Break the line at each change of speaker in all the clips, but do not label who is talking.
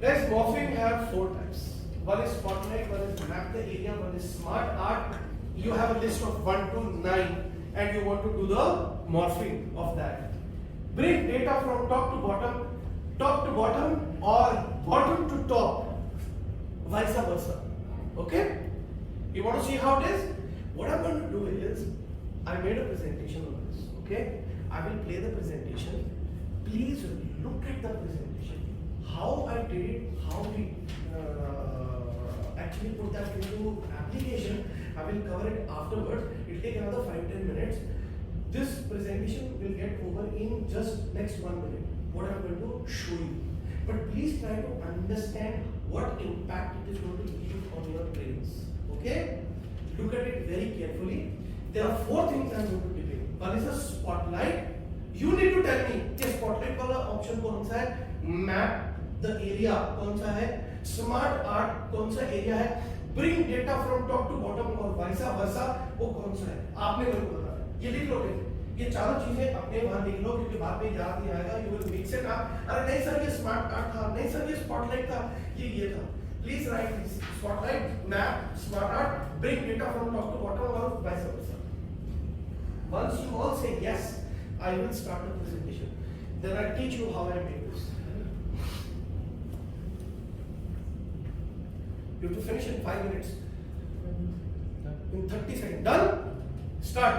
Guys, morphing have four types. One is spotlight, one is map the area, one is smart art. You have a list of 1 to 9 and you want to do the morphing of that. Bring data from top to bottom or bottom to top, vice versa. Okay? You want to see how it is? What I'm going to do is, I made a presentation on this. Okay? I will play the presentation. Please look at the presentation. How I did it, how we actually put that into application. I will cover it afterwards. It will take another 5-10 minutes. This presentation will get over in just next 1 minute. What I'm going to show you. But please try to understand what impact it is going to leave on your brains. Okay? Look at it very carefully. There are 4 things I'm going to debate. One is a spotlight. You need to tell me कि spotlight वाला option कौन सा है, map the area कौन सा है, smart art कौन सा area है, bring data from top to bottom और vice versa वो कौन सा है. आपने मेरे को बताना. ये लिख लो. ये चारों चीजें अपने वहां लिख लो क्योंकि बाद में याद नहीं आएगा. You will mix it up. अरे नहीं सर ये smart art था, नहीं सर ये spotlight था, ये था. Please write this. Spotlight, map, smart art, bring data from top to bottom or vice versa. Once you all say yes, I will start the presentation. Then I'll teach you how I made this. You have to finish in 5 minutes. In 30 seconds. Done? Start.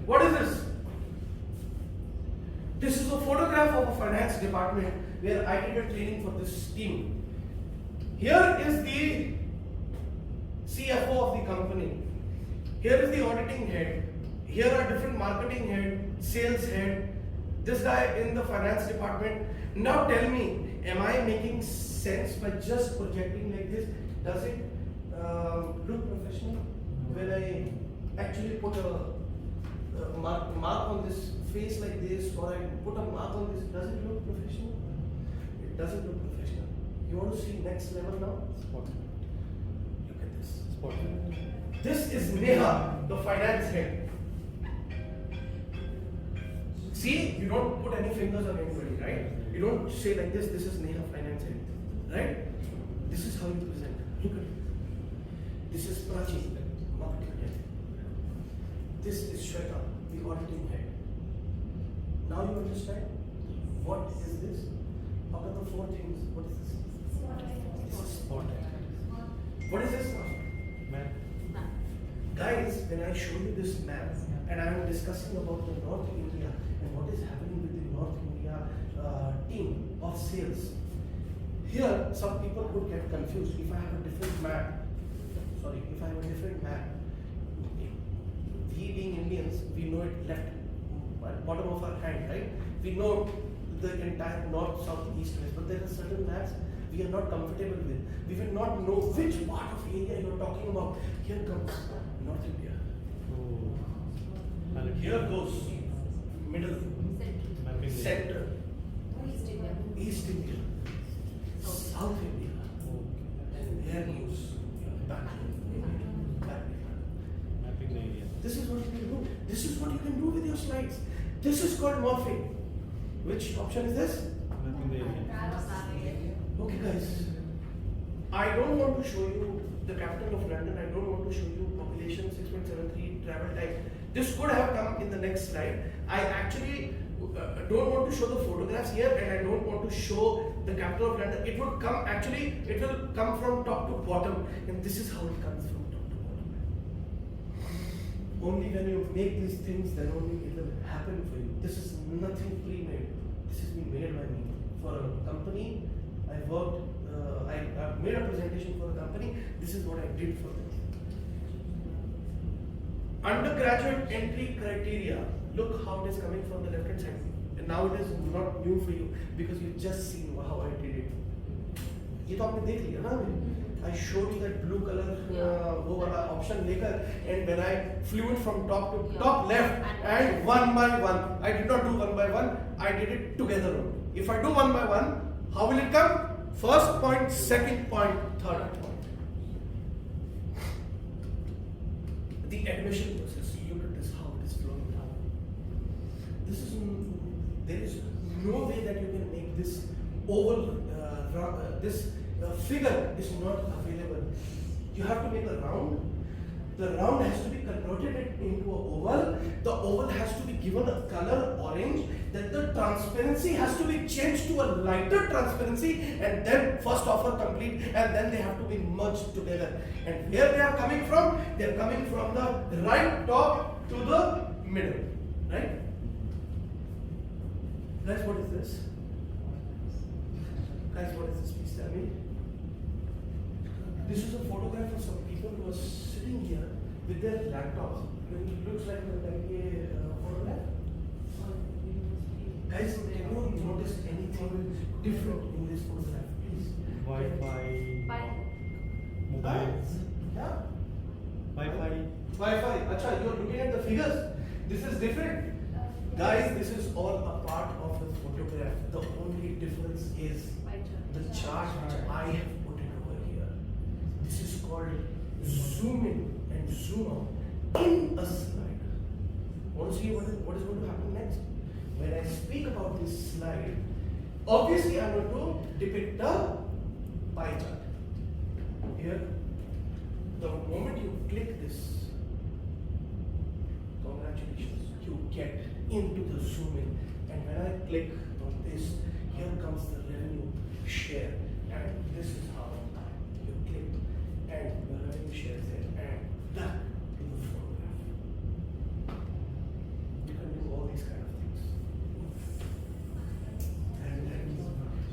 What is this? This is a photograph of a finance department where I did a training for this team. Here is the CFO of the company. Here is the auditing head. Here are different marketing head, sales head, this guy in the finance department. Now tell me, am I making sense by just projecting like this? Does it look professional? When I actually put a mark on this face like this, or I put a mark on this, does it look professional? It doesn't look professional. You want to see next level now? Spotlight. Look at this. Spotlight. This is Neha, the finance head. See, you don't put any fingers on anybody, right? You don't say like this is Neha finance head, right? This is how you present. Look at it. This is Prachi, marketing head. This is Shweta, the auditing head. Now you understand? What is this? Out of the 4 things, what is this? This is spotlight. What is this now? Map. Guys, when I show you this map and I am discussing about the North India and what is happening with the North India team of sales, here some people could get confused. If I have a different map, we being Indians, we know it left, bottom of our hand, right? We know the entire north, south, east, west, but there are certain maps we are not comfortable with. We will not know which part of area you are talking about. Here comes North India. Here goes middle, center, East India, South India, and there goes back.
Mapping the area.
This is what you can do. This is what you can do with your slides. This is called morphing. Which option is this?
Mapping the area.
Okay guys, I don't want to show you the capital of London. I don't want to show you population 6.73, travel time. This could have come in the next slide. I actually don't want to show the photographs here, and I don't want to show the capital of London. It will come from top to bottom, and this is how it comes from top to bottom. Only when you make these things, then only it will happen for you. This is nothing pre-made. This has been made by me for a company. I worked. I made a presentation for a company. This is what I did for them. Undergraduate entry criteria. Look how it is coming from the left hand side. And now it is not new for you because you've just seen how I did it. ये तो आपने देख लिया ना? I showed you that blue color वो वाला option लेकर, and when I flew it from top to top left and one by one. I did not do one by one. I did it together only. If I do one by one, how will it come? First point, second point, third point. The admission process. Look at this, how it is flowing down. There is no way that you can make this oval figure is not available. You have to make a round. The round has to be converted into an oval. The oval has to be given a color orange. Then the transparency has to be changed to a lighter transparency, and then first offer complete, and then they have to be merged together. And where they are coming from? They are coming from the right top to the middle. Right? Guys, what is this? Guys, what is this? Please tell me. This is a photograph of some people who are sitting here with their laptops. It looks like a photograph. Guys, can you notice anything different in this photograph, please?
Wi-Fi. Mobiles.
Yeah.
Wi-Fi.
Wi-Fi. Acha, you are looking at the figures. This is different. Guys, this is all a part of the photograph. The only difference is the chart which I have put it over here. This is called zoom in and zoom out in a slide. Want to see what is going to happen next? When I speak about this slide, obviously I'm going to depict the pie chart. Here, the moment you click this, congratulations, you get into the zoom in. And when I click on this, here comes the revenue share. And this is how you click. And the revenue share there. And back to the photograph. You can do all these kind of things. And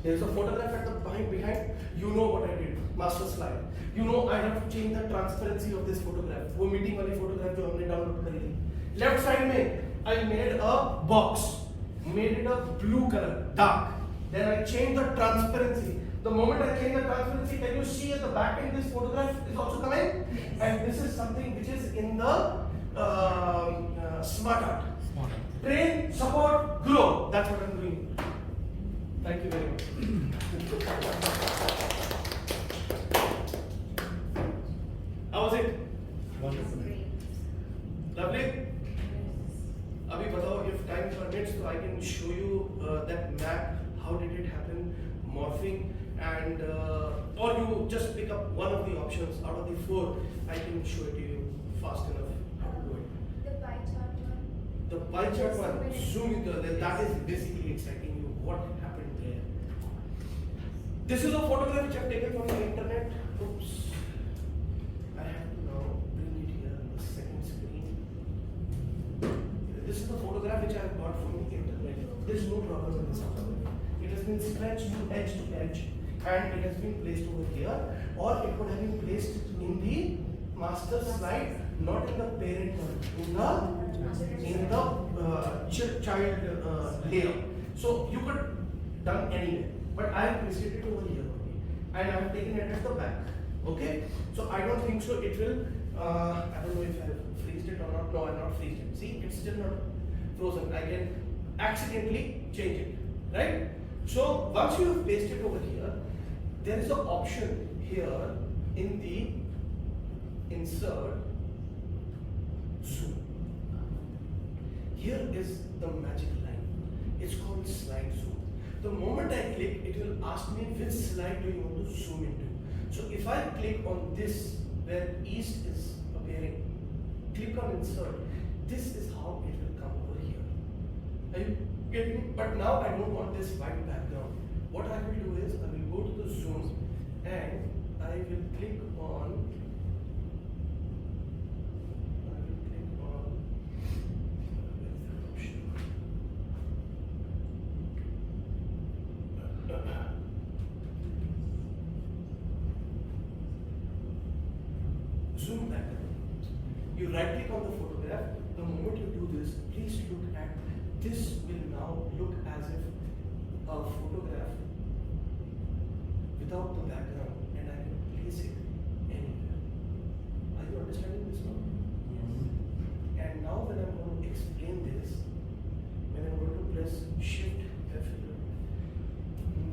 there's a photograph at the behind. You know what I did. Master slide. You know I have to change the transparency of this photograph. वो meeting वाली photograph जो हमने download करी थी. Left side में I made a box, made it a blue color, dark. Then I changed the transparency. The moment I change the transparency, can you see at the back end this photograph is also coming? Yes. And this is something which is in the smart art. Train, support, grow. That's what I'm doing. Thank you very much. How was it?
Wonderful.
Lovely. अभी बताओ, if time permits, so I can show you that map. How did it happen? Morphing, and or you just pick up one of the options out of the 4. I can show it to you fast enough how to do it.
The pie chart one.
The pie chart one. Zoom into that is basically exciting you. What happened there? This is a photograph which I've taken from the internet. Oops. I have to now bring it here on the second screen. This is the photograph which I have got from the internet. There's no problem with this photograph. It has been stretched to edge, and it has been placed over here, or it could have been placed in the master slide, not in the parent one, in the child layer. So you could done anywhere, but I have placed it over here only, and I have taken it at the back. Okay, so I don't think so. It will. I don't know if I have freezed it or not. No, I have not freezed it. See, it's still not frozen. I can accidentally change it, right? So once you have placed it over here, there is an option here in the insert zoom. Here is the magic line. It's called slide zoom. The moment I click, it will ask me which slide do you want to zoom into. So if I click on this where east is appearing, click on insert, this is how it will come over here. Are you getting me? But now I don't want this white background. What I will do is I will go to the zoom and I will click on zoom background. You right click on the photograph. The moment you do this, please look at this. Will now look as if a photograph without the background, and I can place it anywhere. Are you understanding this now?
Yes.
And now when I'm going to explain this, when I'm going to press Shift F11,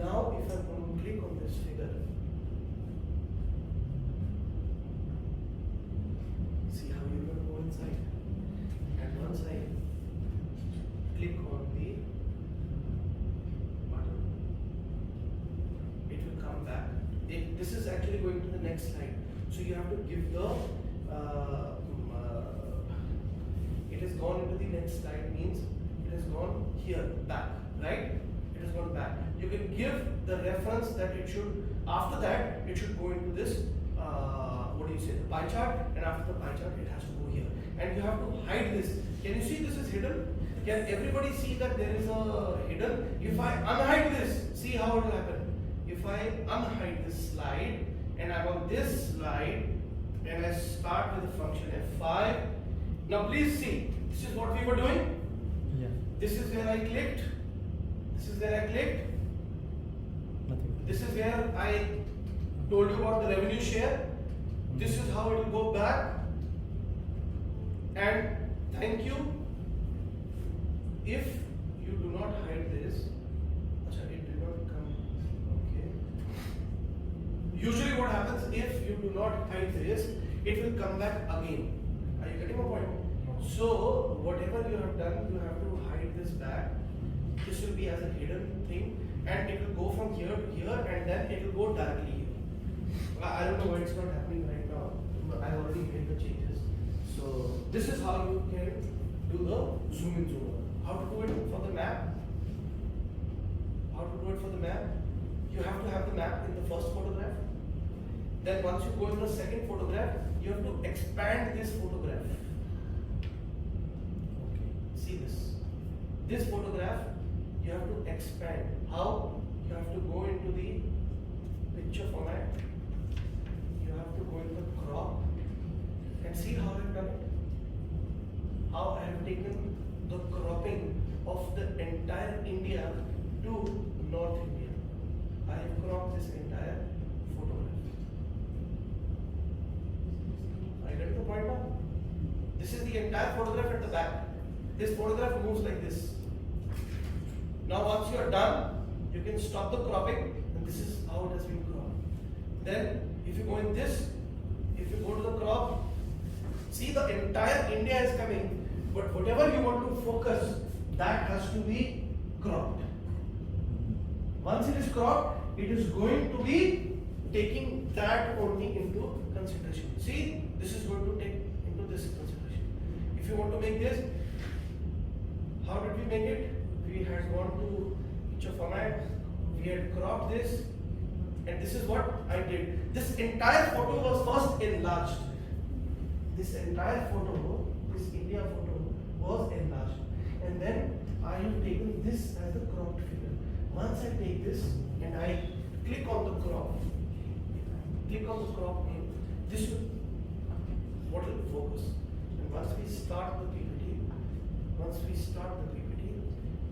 now if I'm going to click on this figure, see how you're going to go inside. And once I click on the button, it will come this is actually going to the next slide. So you have to give the it has gone into the next slide, means it has gone here back, right? It has gone back. You can give the reference that it should, after that it should go into this what do you say, the pie chart, and after the pie chart it has to go here, and you have to hide this. Can you see this is hidden? Can everybody see that there is a hidden? If I unhide this, see how it will happen. If I unhide this slide and I'm on this slide and I start with the function F5. Now please see, this is what we were doing.
Yeah.
This is where I clicked. This is where I clicked.
Nothing.
This is where I told you about the revenue share. This is how it will go back. And thank you. If you do not hide this, it did not come. Okay. Usually what happens, if you do not hide this, it will come back again. Are you getting my point? So whatever you have done, you have to hide this back. This will be as a hidden thing, and it will go from here to here, and then it will go directly here. I don't know why it's not happening right now. I already made the changes. So this is how you can do the zoom in, zoom out. How to do it for the map? How to do it for the map? You have to have the map in the first photograph. Then once you go in the second photograph, you have to expand this photograph.
Okay.
See this. This photograph, you have to expand. How? You have to go into the picture format. You have to go into the crop. And see how I have done it. How I have taken the cropping of the entire India to North India. I have cropped this entire photograph. Are you getting the point now? This is the entire photograph at the back. This photograph moves like this. Now once you are done, you can stop the cropping, and this is how it has been cropped. Then if you go in this, if you go to the crop, see the entire India is coming. But whatever you want to focus, that has to be cropped. Once it is cropped, it is going to be taking that only into consideration. See, this is going to take into this consideration. If you want to make this, how did we make it? We had gone to picture format, we had cropped this, and this is what I did. This entire photo was first enlarged. This entire photo, this India photo, was enlarged, and then I have taken this as the cropped figure. Once I take this and I click on the crop name, this will, what will focus. And once we start the PPT,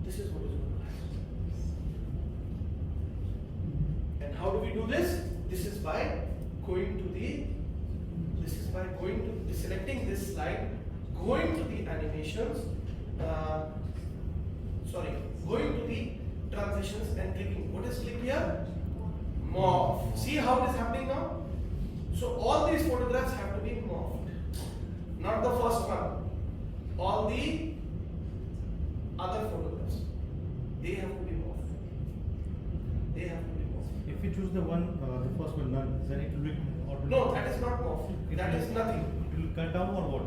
this is what is going to happen. And how do we do this? This is by selecting this slide, going to the animations, going to the transitions and clicking. What is click here? Morph. See how it is happening now? So all these photographs have to be morphed. Not the first one. All the other photographs, they have to be morphed.
If we choose the one, the first one, none, then it will be automatic.
No, that is not morphed. That is nothing.
It will cut down or what?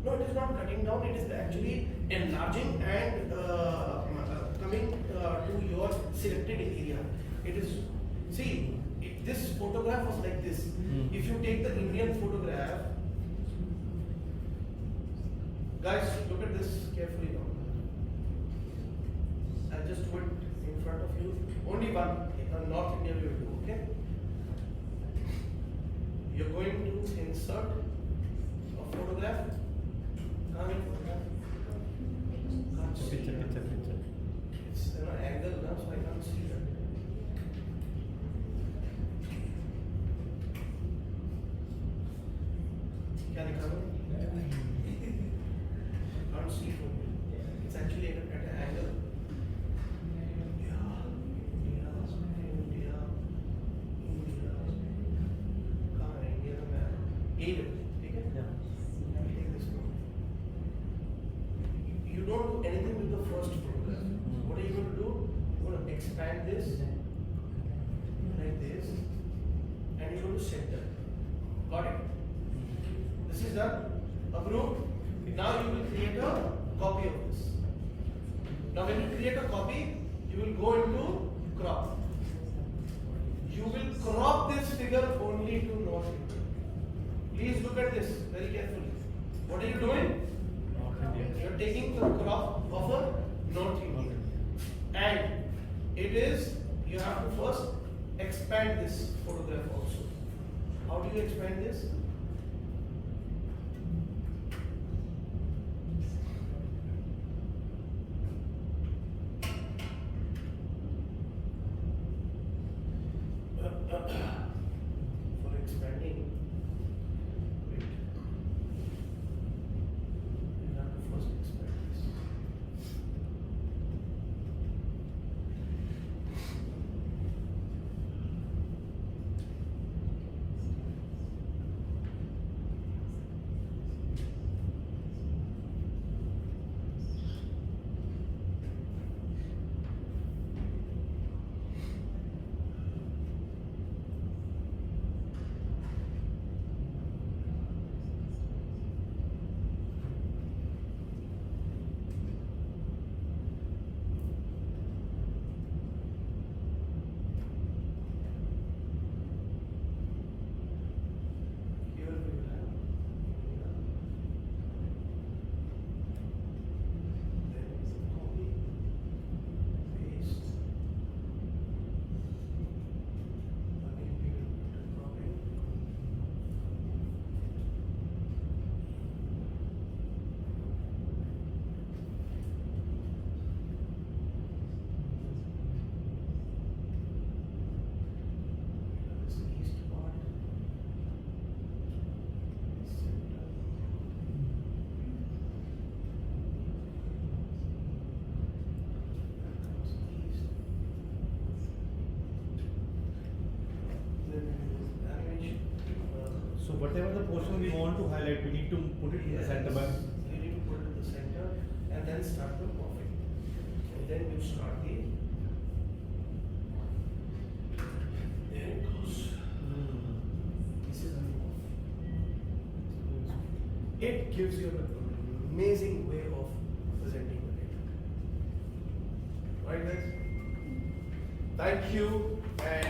No, it is not cutting down, it is actually enlarging and coming to your selected area. It is, see, if this photograph was like this. If you take the Indian photograph, guys, look at this carefully now. I'll just do it in front of you. Only one, North India we will do, okay? You're going to insert a photograph. Can't see
Picture.
It's an angle now, so I can't see that. Can you come? Can't see from here. It's actually at an angle. You don't do anything with the first photograph. What are you going to do? You're going to expand this like this, done. Approved. Now you will create a copy of this. Now when you create a copy, you will go into crop. You will crop this figure only to North India. Please look at this very carefully. What are you doing? You are taking the crop of a North India. And it is, you have to first expand this photograph also. How do you expand this? For expanding, wait. You have to first expand this. Here we will have India. Then copy, paste. Again we will put a copy. This is the east part. Center. That comes east. Then animation.
So whatever the portion we want to highlight, we need to put it in the center by.
You need to put it in the center and then start the morphing. And then you start the. There it goes. This is how you morph. It gives you an amazing way of presenting the data. Right, guys? Thank you. And